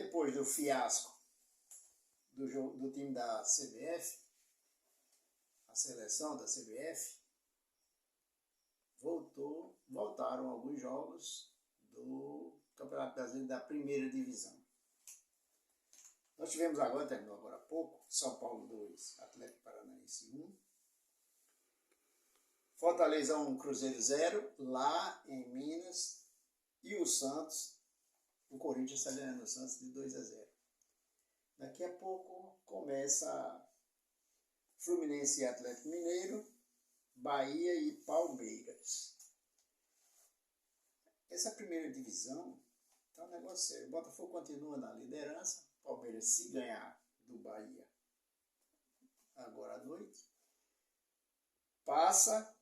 depois do fiasco do time da CBF, a seleção da CBF, voltaram alguns jogos do Campeonato Brasileiro da primeira divisão. Nós tivemos agora, terminou agora há pouco, São Paulo 2, Atlético Paranaense 1, Fortaleza 1, Cruzeiro 0, lá em Minas, e o Santos, o Corinthians está ganhando o Santos de 2-0. Daqui a pouco começa Fluminense e Atlético Mineiro, Bahia e Palmeiras. Essa primeira divisão tá um negócio sério. O Botafogo continua na liderança. Palmeiras, se ganhar do Bahia agora à noite, passa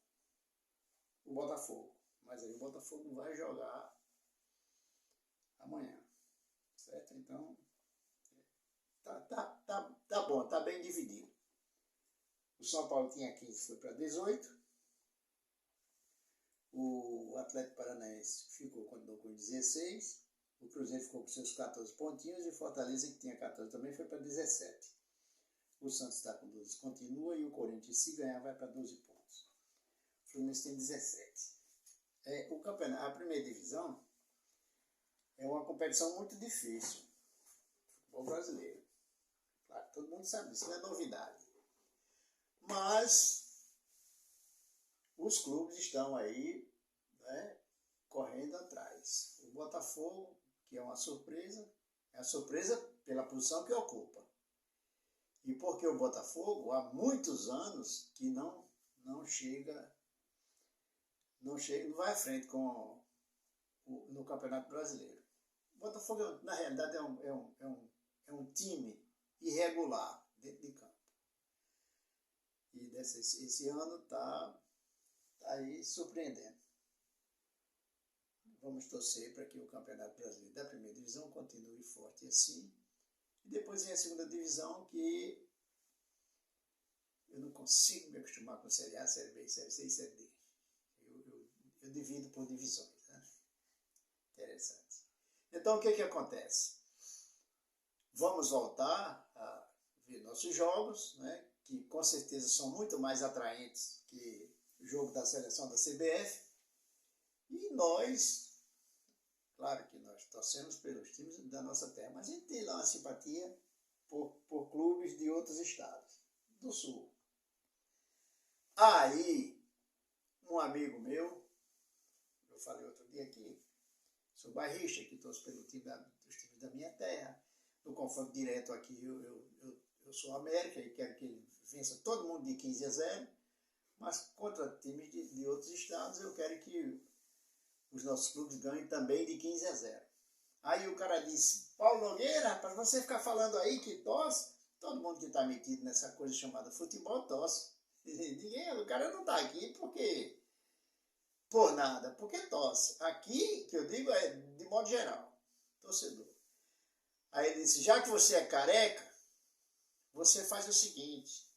o Botafogo. Mas aí o Botafogo vai jogar amanhã, certo? Então, tá bom, tá bem dividido. O São Paulo tinha 15, foi para 18. O Atlético Paranaense continuou com 16. O Cruzeiro ficou com seus 14 pontinhos e o Fortaleza, que tinha 14 também, foi para 17. O Santos está com 12, continua, e o Corinthians, se ganhar, vai para 12 pontos. O Fluminense tem 17. O campeonato, a primeira divisão é uma competição muito difícil. Futebol brasileiro. Claro, todo mundo sabe disso, não é novidade. Mas os clubes estão aí, né, correndo atrás. O Botafogo, que é uma surpresa, é a surpresa pela posição que ocupa. E porque o Botafogo há muitos anos que não vai à frente no Campeonato Brasileiro. O Botafogo, na realidade, é um time irregular dentro de campo. E esse ano está aí surpreendendo. Vamos torcer para que o Campeonato Brasileiro da primeira divisão continue forte assim. E depois vem a segunda divisão, que eu não consigo me acostumar com Série A, Série B, Série C e Série D. Eu divido por divisões, né? Interessante. Então, o que acontece? Vamos voltar a ver nossos jogos, né? Que com certeza são muito mais atraentes que o jogo da seleção da CBF. E nós, claro que nós torcemos pelos times da nossa terra, mas a gente tem lá uma simpatia por clubes de outros estados do Sul. Aí, um amigo meu, eu falei outro dia aqui, sou bairrista, que torço pelo time dos times da minha terra. No confronto direto aqui, eu sou América e quero que ele vença todo mundo de 15-0, mas contra times de outros estados eu quero que os nossos clubes ganhem também de 15-0. Aí o cara disse: Paulo Nogueira, para você ficar falando aí que torce, todo mundo que está metido nessa coisa chamada futebol torce. O cara não está aqui porque por nada, porque torce. Aqui, que eu digo, é de modo geral, torcedor. Aí ele disse: já que você é careca, você faz o seguinte: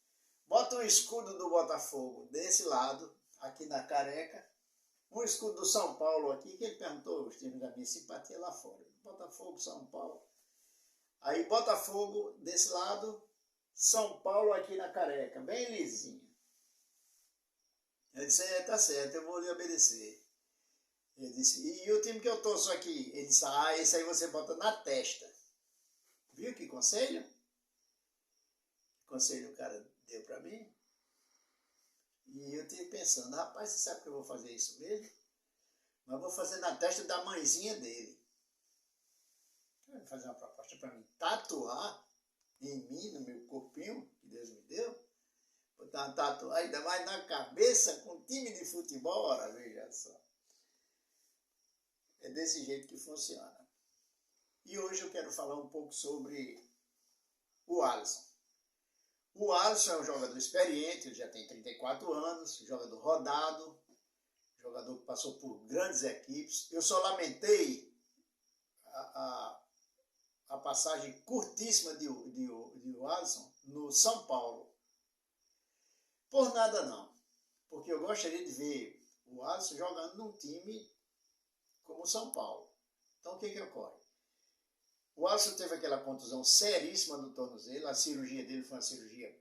bota um escudo do Botafogo desse lado, aqui na careca, um escudo do São Paulo aqui, que ele perguntou os times da minha simpatia lá fora. Botafogo, São Paulo. Aí Botafogo desse lado, São Paulo aqui na careca, bem lisinho. Eu disse: tá certo, eu vou lhe obedecer. Ele disse: e o time que eu torço aqui? Ele disse: esse aí você bota na testa. Viu que conselho? Que conselho o cara deu para mim? E eu estive pensando: rapaz, você sabe que eu vou fazer isso mesmo? Mas vou fazer na testa da mãezinha dele. Ele vai fazer uma proposta para mim tatuar em mim, no meu corpinho, que Deus me deu. Botar uma tatuagem, ainda mais na cabeça, com um time de futebol, ora, veja só. É desse jeito que funciona. E hoje eu quero falar um pouco sobre o Alisson. O Alisson é um jogador experiente, ele já tem 34 anos, jogador rodado, jogador que passou por grandes equipes. Eu só lamentei a passagem curtíssima de Alisson no São Paulo. Por nada não, porque eu gostaria de ver o Alisson jogando num time como o São Paulo. Então o que ocorre? O Alisson teve aquela contusão seríssima no tornozelo, a cirurgia dele foi uma cirurgia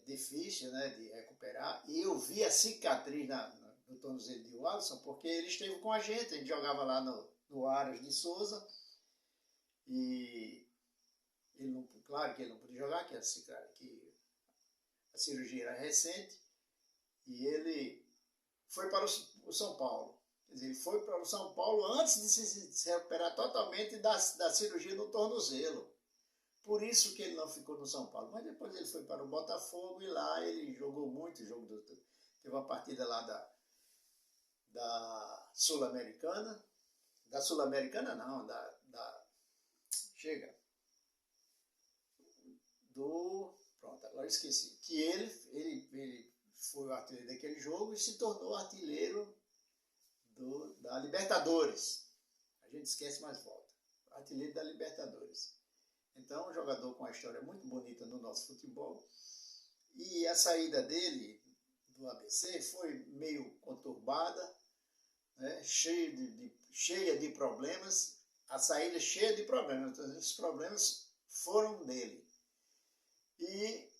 difícil, né, de recuperar, e eu vi a cicatriz no tornozelo de Alisson, porque ele esteve com a gente jogava lá no Aras de Souza, e ele não, claro que ele não podia jogar, que a cirurgia era recente, e ele foi para o São Paulo. Quer dizer, ele foi para o São Paulo antes de se recuperar totalmente da cirurgia no tornozelo. Por isso que ele não ficou no São Paulo. Mas depois ele foi para o Botafogo e lá ele jogou muito. Teve uma partida lá da Sul-Americana. Da Sul-Americana não, chega. Pronto, agora esqueci. Que ele foi o artilheiro daquele jogo e se tornou artilheiro da Libertadores. A gente esquece, mas volta. Artilheiro da Libertadores. Então, um jogador com uma história muito bonita no nosso futebol. E a saída dele do ABC foi meio conturbada, né? cheia de problemas. A saída cheia de problemas. Então, esses problemas foram dele. E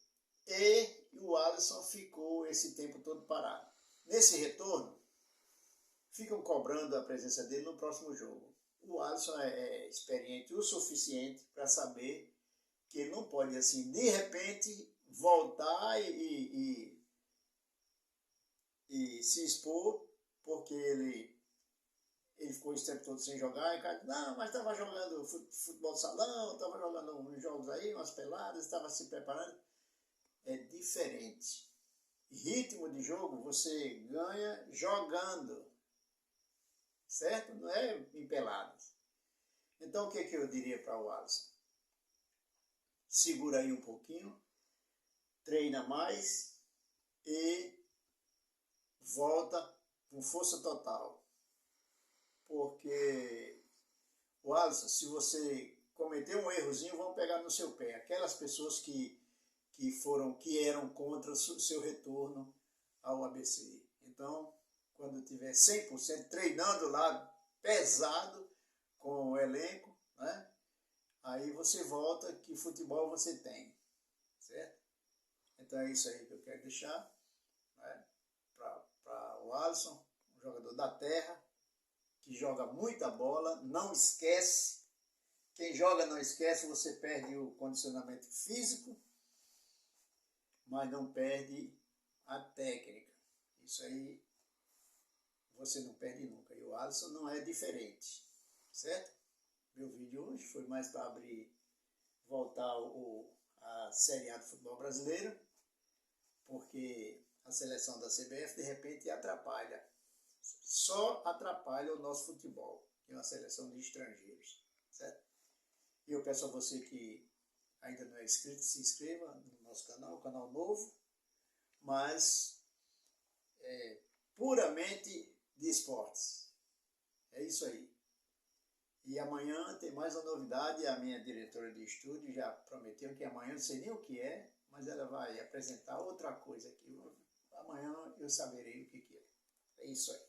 o Alisson ficou esse tempo todo parado. Nesse retorno, ficam cobrando a presença dele no próximo jogo. O Alisson é experiente o suficiente para saber que ele não pode, assim, de repente, voltar e se expor, porque ele ficou esse tempo todo sem jogar, e o cara, não, mas estava jogando futebol de salão, estava jogando uns jogos aí, umas peladas, estava se preparando. É diferente. Ritmo de jogo você ganha jogando, certo? Não é em peladas. Então, o que eu diria para o Alisson? Segura aí um pouquinho, treina mais e volta com força total. Porque o Alisson, se você cometer um errozinho, vão pegar no seu pé. Aquelas pessoas que eram contra o seu retorno ao ABC. Então, quando tiver 100% treinando lá, pesado, com o elenco, né? Aí você volta, que futebol você tem, certo? Então é isso aí que eu quero deixar, né? Para o Alisson, um jogador da terra, que joga muita bola, não esquece. Quem joga não esquece, você perde o condicionamento físico, mas não perde a técnica. Isso aí você não perde nunca. E o Alisson não é diferente, certo? Meu vídeo hoje foi mais para voltar a Série A do futebol brasileiro, porque a seleção da CBF de repente atrapalha. Só atrapalha o nosso futebol, que é uma seleção de estrangeiros, certo? E eu peço a você que ainda não é inscrito, se inscreva no nosso canal, canal novo, mas puramente de esportes. É isso aí. E amanhã tem mais uma novidade, a minha diretora de estúdio já prometeu que amanhã, não sei nem o que é, mas ela vai apresentar outra coisa aqui. Amanhã eu saberei o que é. É isso aí.